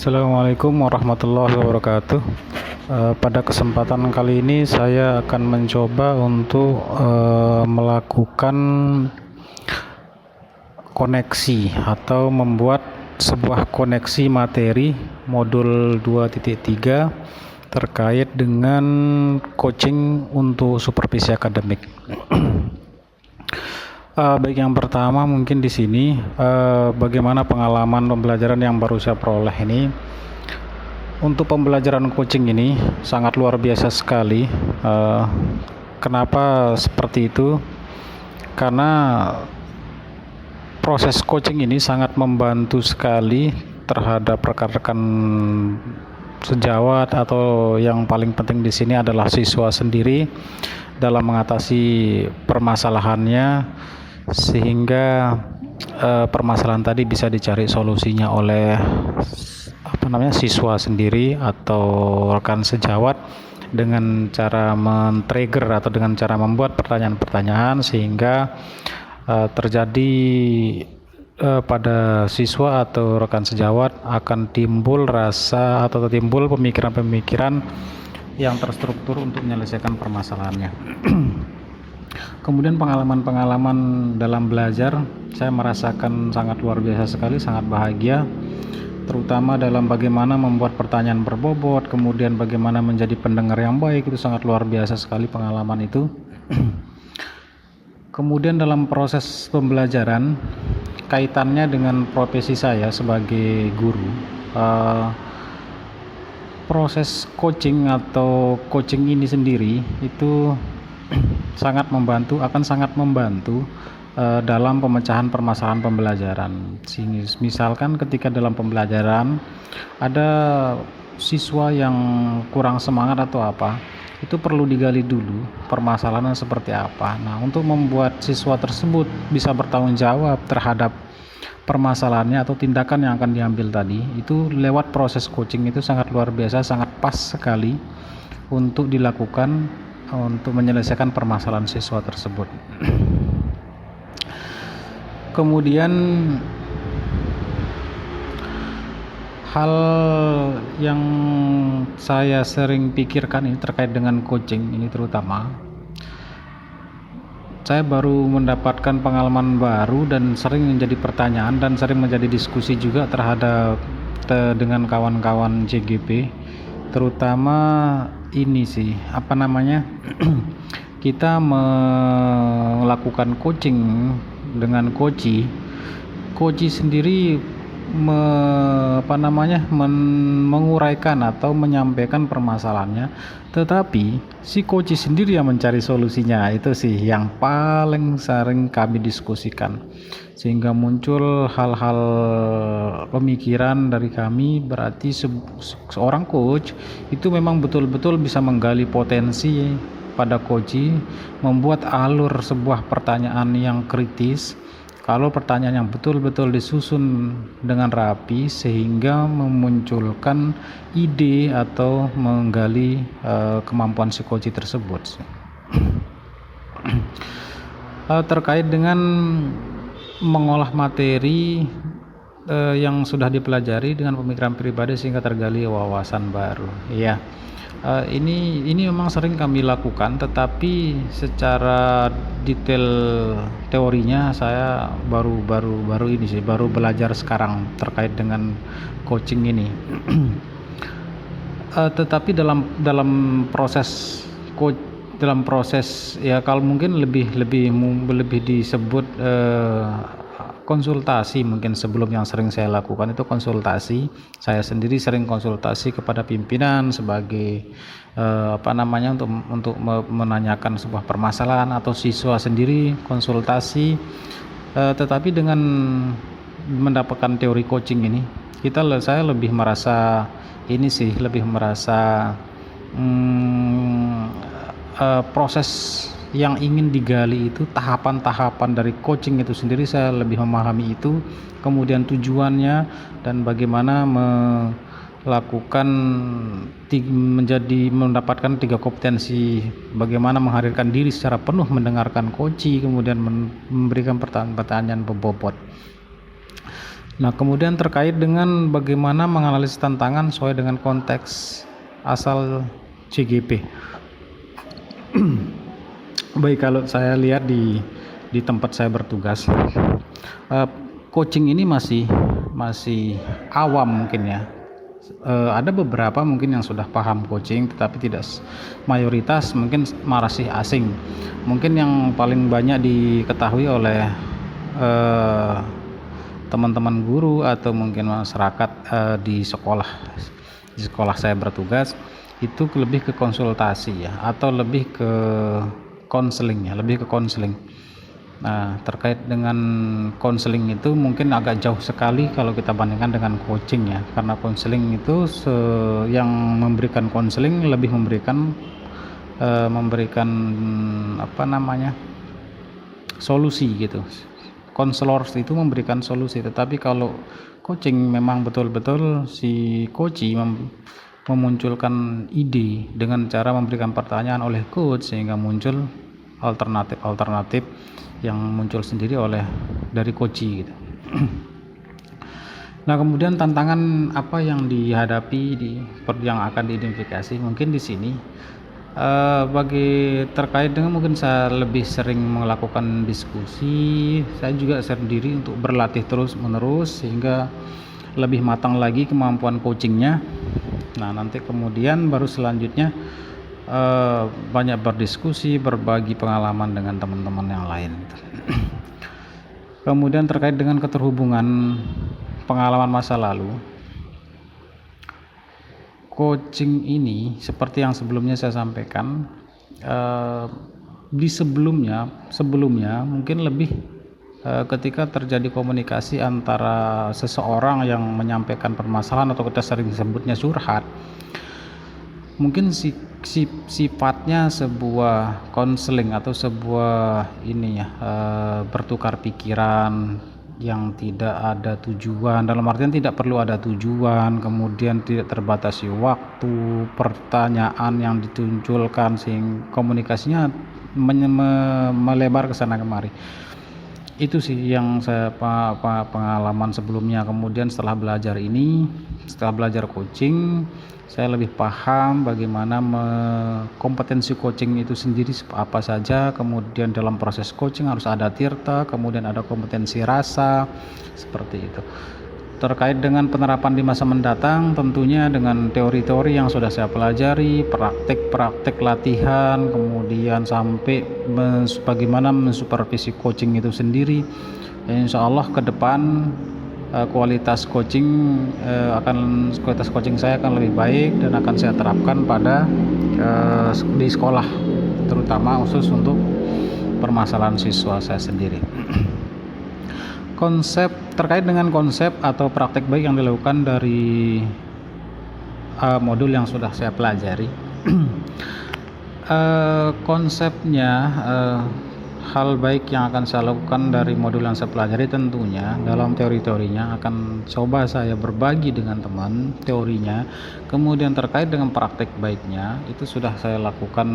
Assalamualaikum warahmatullahi wabarakatuh. Pada kesempatan kali ini saya akan mencoba untuk melakukan koneksi atau membuat sebuah koneksi materi modul 2.3 terkait dengan coaching untuk supervisi akademik. Baik, yang pertama mungkin di sini bagaimana pengalaman pembelajaran yang baru saya peroleh ini. Untuk pembelajaran coaching ini sangat luar biasa sekali. Kenapa seperti itu? Karena proses coaching ini sangat membantu sekali terhadap rekan-rekan sejawat, atau yang paling penting di sini adalah siswa sendiri dalam mengatasi permasalahannya, sehingga permasalahan tadi bisa dicari solusinya oleh siswa sendiri atau rekan sejawat dengan cara men-trigger atau dengan cara membuat pertanyaan-pertanyaan sehingga terjadi pada siswa atau rekan sejawat akan timbul rasa atau timbul pemikiran-pemikiran yang terstruktur untuk menyelesaikan permasalahannya. Kemudian pengalaman-pengalaman dalam belajar, saya merasakan sangat luar biasa sekali, sangat bahagia, terutama dalam bagaimana membuat pertanyaan berbobot, kemudian bagaimana menjadi pendengar yang baik. Itu sangat luar biasa sekali pengalaman itu. Kemudian dalam proses pembelajaran, kaitannya dengan profesi saya sebagai guru, proses coaching atau coaching ini sendiri itu akan sangat membantu dalam pemecahan permasalahan pembelajaran. Misalkan ketika dalam pembelajaran ada siswa yang kurang semangat atau apa, itu perlu digali dulu permasalahannya seperti apa. Nah, untuk membuat siswa tersebut bisa bertanggung jawab terhadap permasalahannya atau tindakan yang akan diambil tadi, itu lewat proses coaching itu sangat luar biasa, sangat pas sekali untuk dilakukan untuk menyelesaikan permasalahan siswa tersebut. Kemudian hal yang saya sering pikirkan ini terkait dengan coaching ini, terutama saya baru mendapatkan pengalaman baru dan sering menjadi pertanyaan dan sering menjadi diskusi juga terhadap dengan kawan-kawan JGP, terutama ini sih kita melakukan coaching dengan coach sendiri menguraikan atau menyampaikan permasalahannya, tetapi si coach sendiri yang mencari solusinya. Itu sih yang paling sering kami diskusikan, sehingga muncul hal-hal pemikiran dari kami. Berarti seorang coach itu memang betul-betul bisa menggali potensi pada coach, membuat alur sebuah pertanyaan yang kritis. Kalau pertanyaan yang betul-betul disusun dengan rapi sehingga memunculkan ide atau menggali kemampuan si coach tersebut. Terkait dengan mengolah materi yang sudah dipelajari dengan pemikiran pribadi sehingga tergali wawasan baru. Iya. Ini memang sering kami lakukan, tetapi secara detail teorinya saya baru belajar sekarang terkait dengan coaching ini. Tetapi dalam proses ya, kalau mungkin lebih disebut konsultasi, mungkin sebelum yang sering saya lakukan itu konsultasi. Saya sendiri sering konsultasi kepada pimpinan sebagai untuk menanyakan sebuah permasalahan, atau siswa sendiri konsultasi. Tetapi dengan mendapatkan teori coaching ini, saya lebih merasa proses yang ingin digali itu, tahapan-tahapan dari coaching itu sendiri saya lebih memahami itu, kemudian tujuannya dan bagaimana mendapatkan 3 kompetensi, bagaimana menghadirkan diri secara penuh, mendengarkan coach, kemudian memberikan pertanyaan-pertanyaan berbobot. Nah, kemudian terkait dengan bagaimana menganalisis tantangan sesuai dengan konteks asal CGP. Baik, kalau saya lihat di tempat saya bertugas, coaching ini masih awam mungkin ya. Ada beberapa mungkin yang sudah paham coaching, tetapi tidak mayoritas mungkin masih asing. Mungkin yang paling banyak diketahui oleh teman-teman guru atau mungkin masyarakat di sekolah saya bertugas itu lebih ke konsultasi ya, atau lebih ke konseling ya, lebih ke konseling. Nah, terkait dengan konseling itu mungkin agak jauh sekali kalau kita bandingkan dengan coaching ya, karena konseling itu yang memberikan konseling lebih memberikan apa namanya, solusi gitu. Konselor itu memberikan solusi, tetapi kalau coaching memang betul-betul si coach memunculkan ide dengan cara memberikan pertanyaan oleh coach sehingga muncul alternatif yang muncul sendiri dari coach gitu. Nah, kemudian tantangan apa yang dihadapi yang akan diidentifikasi mungkin di sini terkait dengan mungkin saya lebih sering melakukan diskusi, saya juga sendiri untuk berlatih terus menerus sehingga lebih matang lagi kemampuan coachingnya. Nah, nanti kemudian baru selanjutnya banyak berdiskusi, berbagi pengalaman dengan teman-teman yang lain. Kemudian terkait dengan keterhubungan pengalaman masa lalu, coaching ini seperti yang sebelumnya saya sampaikan, di sebelumnya mungkin lebih ketika terjadi komunikasi antara seseorang yang menyampaikan permasalahan atau kita sering sebutnya curhat, mungkin sifatnya sebuah konseling atau sebuah bertukar pikiran yang tidak ada tujuan, dalam artian tidak perlu ada tujuan, kemudian tidak terbatasi waktu, pertanyaan yang ditunjukkan sehingga komunikasinya melebar ke sana kemari. Itu sih yang saya pengalaman sebelumnya. Kemudian setelah belajar coaching, saya lebih paham bagaimana kompetensi coaching itu sendiri apa saja. Kemudian dalam proses coaching harus ada tirta, kemudian ada kompetensi rasa, seperti itu. Terkait dengan penerapan di masa mendatang, tentunya dengan teori-teori yang sudah saya pelajari, praktek latihan, kemudian sampai bagaimana mensupervisi coaching itu sendiri. Insya Allah ke depan kualitas coaching saya akan lebih baik dan akan saya terapkan di sekolah, terutama khusus untuk permasalahan siswa saya sendiri. Terkait dengan konsep atau praktek baik yang dilakukan dari modul yang sudah saya pelajari. Konsepnya, hal baik yang akan saya lakukan dari modul yang saya pelajari tentunya dalam teori-teorinya akan coba saya berbagi dengan teman teorinya. Kemudian terkait dengan praktek baiknya itu sudah saya lakukan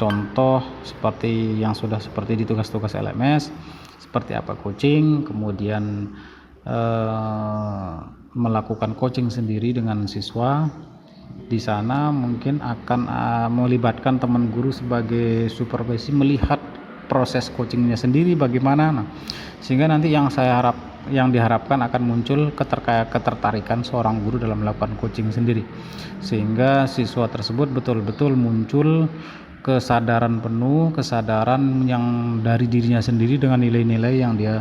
contoh seperti di tugas-tugas LMS, seperti apa coaching, kemudian melakukan coaching sendiri dengan siswa. Di sana mungkin akan melibatkan teman guru sebagai supervisi, melihat proses coachingnya sendiri bagaimana. Sehingga nanti yang diharapkan akan muncul ketertarikan seorang guru dalam melakukan coaching sendiri, sehingga siswa tersebut betul-betul muncul kesadaran yang dari dirinya sendiri dengan nilai-nilai yang dia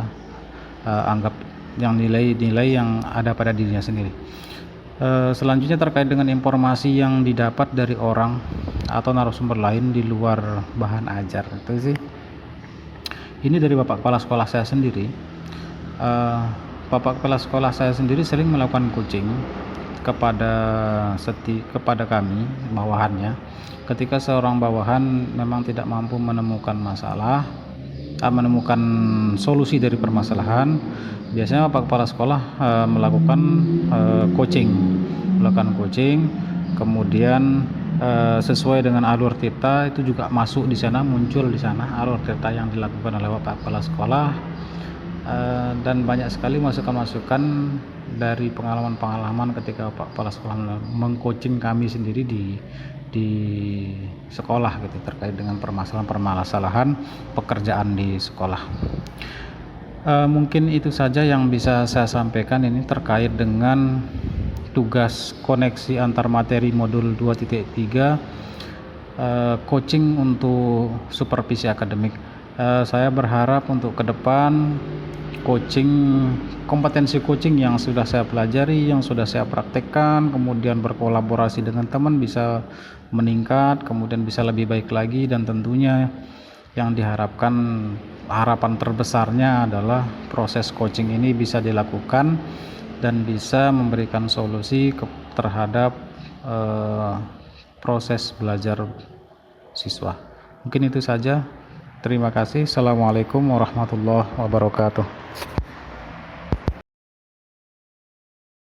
anggap yang nilai-nilai yang ada pada dirinya sendiri. Selanjutnya terkait dengan informasi yang didapat dari orang atau narasumber lain di luar bahan ajar, itu sih ini dari Bapak Kepala Sekolah saya sendiri. Bapak Kepala Sekolah saya sendiri sering melakukan coaching kepada kami bawahannya. Ketika seorang bawahan memang tidak mampu menemukan solusi dari permasalahan, biasanya Bapak Kepala Sekolah melakukan coaching, kemudian sesuai dengan alur tirta itu juga muncul di sana alur tirta yang dilakukan oleh Bapak Kepala Sekolah. dan banyak sekali masukan-masukan dari pengalaman-pengalaman ketika Pak Kepala Sekolah mengcoaching kami sendiri di sekolah gitu, terkait dengan permasalahan-permasalahan pekerjaan di sekolah. Mungkin itu saja yang bisa saya sampaikan ini terkait dengan tugas koneksi antar materi modul 2.3, coaching untuk supervisi akademik. Saya berharap untuk ke depan kompetensi coaching yang sudah saya pelajari, yang sudah saya praktekkan, kemudian berkolaborasi dengan teman bisa meningkat, kemudian bisa lebih baik lagi, dan tentunya yang harapan terbesarnya adalah proses coaching ini bisa dilakukan dan bisa memberikan solusi terhadap proses belajar siswa. Mungkin itu saja. Terima kasih. Assalamualaikum warahmatullahi wabarakatuh.